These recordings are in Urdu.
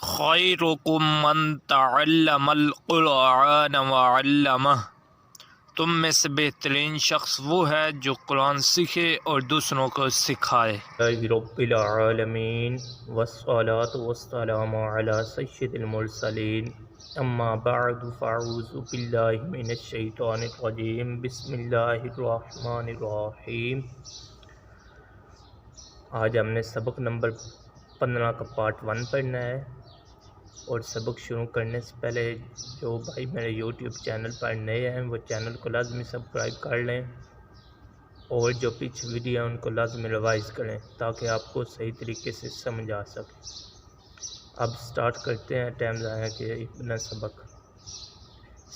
خیرکم من تعلم القرآن وعلمہ، تم میں سے بہترین شخص وہ ہے جو قرآن سیکھے اور دوسروں کو سکھائے۔ الحمدللہ رب العالمین والصلاة والسلام علی سید المرسلین، اما بعد فاعوذ باللہ من الشیطان الرجیم، بسم اللہ الرحمن الرحیم۔ آج ہم نے سبق نمبر 15 کا پارٹ 1 پڑھنا ہے، اور سبق شروع کرنے سے پہلے جو بھائی میرے یوٹیوب چینل پر نئے ہیں وہ چینل کو لازمی سبسکرائب کر لیں، اور جو پیچھے ویڈیو ان کو لازمی ریوائز کریں تاکہ آپ کو صحیح طریقے سے سمجھ آ سکے۔ اب سٹارٹ کرتے ہیں ٹائم ضائع کے بنا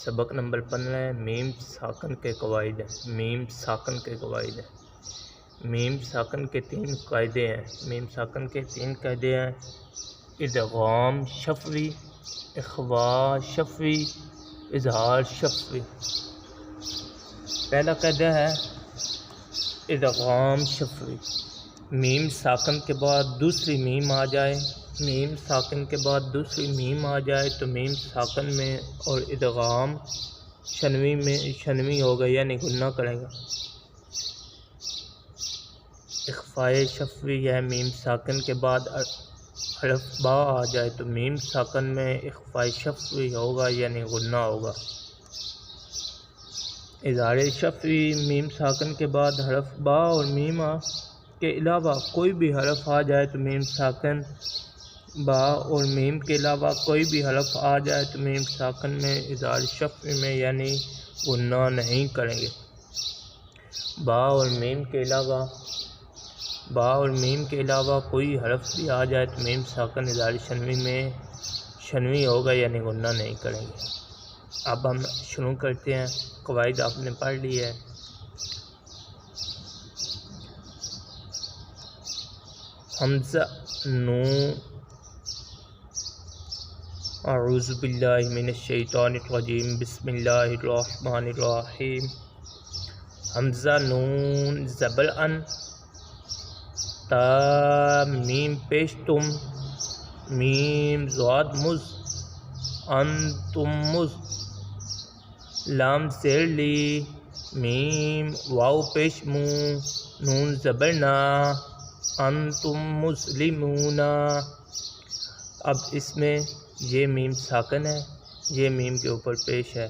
سبق نمبر 15 ہے، میم ساکن کے قواعد ہیں۔ میم ساکن کے قواعد ہیں۔ میم ساکن کے 3 قاعدے ہیں۔ میم ساکن کے 3 قاعدے ہیں: ادغام شفوی، اخفاء شفوی، اظہار شفوی۔ پہلا قاعدہ ہے ادغام شفوی۔ میم ساکن کے بعد دوسری میم آ جائے، میم ساکن کے بعد دوسری میم آ جائے تو میم ساکن میں اور ادغام شنوی میں شنوی ہوگا، یعنی غنہ کرے گا۔ اخفاء شفوی ہے میم ساکن کے بعد حرف با آ جائے تو میم ساکن میں اخفاء شفوی ہوگا، یعنی غنہ ہوگا۔ اظہار شفوی میم ساکن کے بعد حرف با اور میم کے علاوہ کوئی بھی حرف آ جائے تو میم ساکن با اور میم کے علاوہ کوئی بھی حرف آ جائے تو میم ساکن میں اظہار شفوی میں یعنی غنہ نہیں کریں گے۔ با اور میم کے علاوہ کوئی حرف بھی آ جائے تو میم ساکن اظہار شنوی میں شنوی ہوگا، یعنی غنہ نہیں کریں گے۔ اب ہم شروع کرتے ہیں۔ قواعد آپ نے پڑھ لی ہے۔ حمزہ نون، اعوذ باللہ من الشیطان الرجیم، بسم اللہ الرحمن الرحیم۔ حمزہ نون زبر ان، تا میم پیش تم، میم زاد مز، انتم مز، لام زیر لی، میم واو پیش مو، نون زبر نا، انتم مسلمون۔ اب اس میں یہ میم ساکن ہے، یہ میم کے اوپر پیش ہے،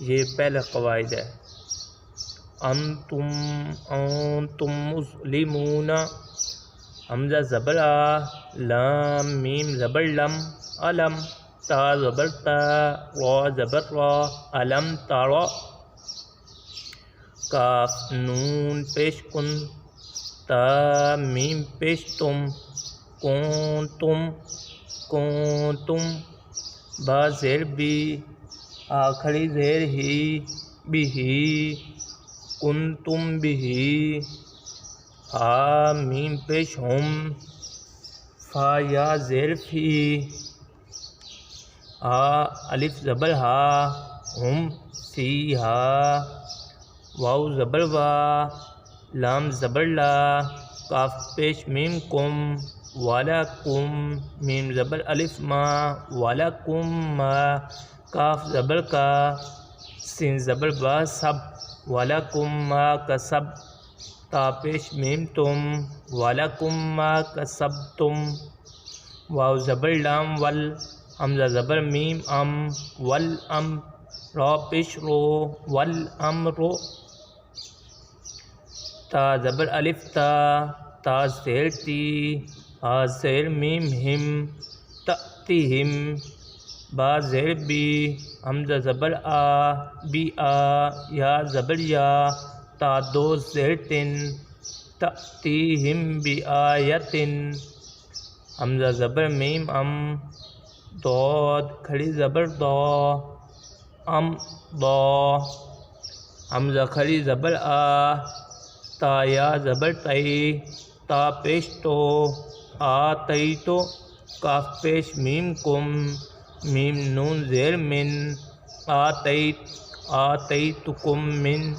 یہ پہلا قواعد ہے۔ انتم مسلمون، حمزہ زبر آ، لام میم زبر لم، علم، تا زبر تا، را زبر را، علم تارا، کاف نون پیش کن، تا میم پیش تم، کنتم، با زیر بی، آخری زیر ہی، بھی، کنتم بھی، ہا میم پیش ہم، فا یا زیر فی، ہا الف زبر ہا، ہم فی ہا، واو زبر وا، لام زبر لا، کاف پیش میم کم، والا کم، میم زبر الف ما، والا کم ما، کاف زبر کا، سین زبر با سب، والا کم ما کا سب، تا پیش میم تم، والا کم ما کا سب تم، واو زبر لام ول، حمزہ زبر میم ام، ول ام، را پیش رو، ول ام رو، تا زبر الف تا، تا زیر تی، ہا زیر میم ہم، تأتیہم، با زیر بی، حمزہ زبر آ، بی آ، یا زبر یا، تا دو زیر تن، تأتیہم بی آیتن، حمزہ زبر میم ام، ضاد کھڑی زبر دا، ام دا، حمزہ کھڑی زبر آ، تا یا زبر تئی، تا پیش تو، آ تئی تو، کاف پیش میم کم، میم نون زیر من، آتیتکم من،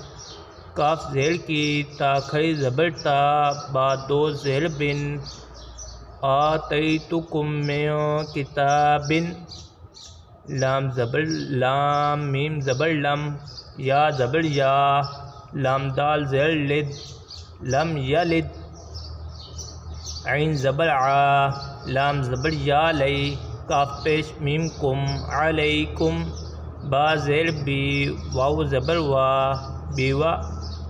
کاف زیر کی، تا کھڑی زبر تا، با دو زیر بن، آتیتکم من کتاب، لام زبر لام، میم زبر لم، یا زبر یا، لام دال زیر لد، لم یلد، عین زبر ع، لام زبر یا لئی، کاف پیش میم کم، علیکم، با زیر بی، واو زبر وا، بیوا،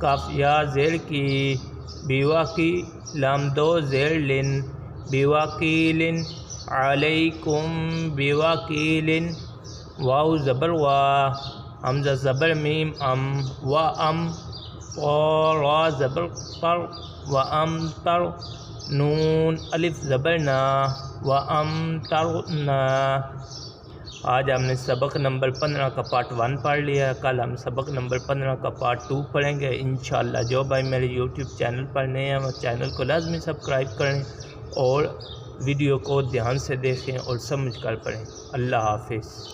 کاف یا زیر کی، بیوا کی، لام دو زیر لن، بیوا کی لن، علیکم بیوا کی لن، واو زبر وا، حمزہ زبر میم ام، و ام، را زبر طر، و ام تر، نون الف زبر نا، و ام ترنا۔ آج ہم نے سبق نمبر 15 کا پارٹ 1 پڑھ لیا ہے، کل ہم سبق نمبر 15 کا پارٹ 2 پڑھیں گے انشاءاللہ۔ جو بھائی میرے یوٹیوب چینل پر نئے ہیں وہ چینل کو لازمی سبسکرائب کریں اور ویڈیو کو دھیان سے دیکھیں اور سمجھ کر پڑھیں۔ اللہ حافظ۔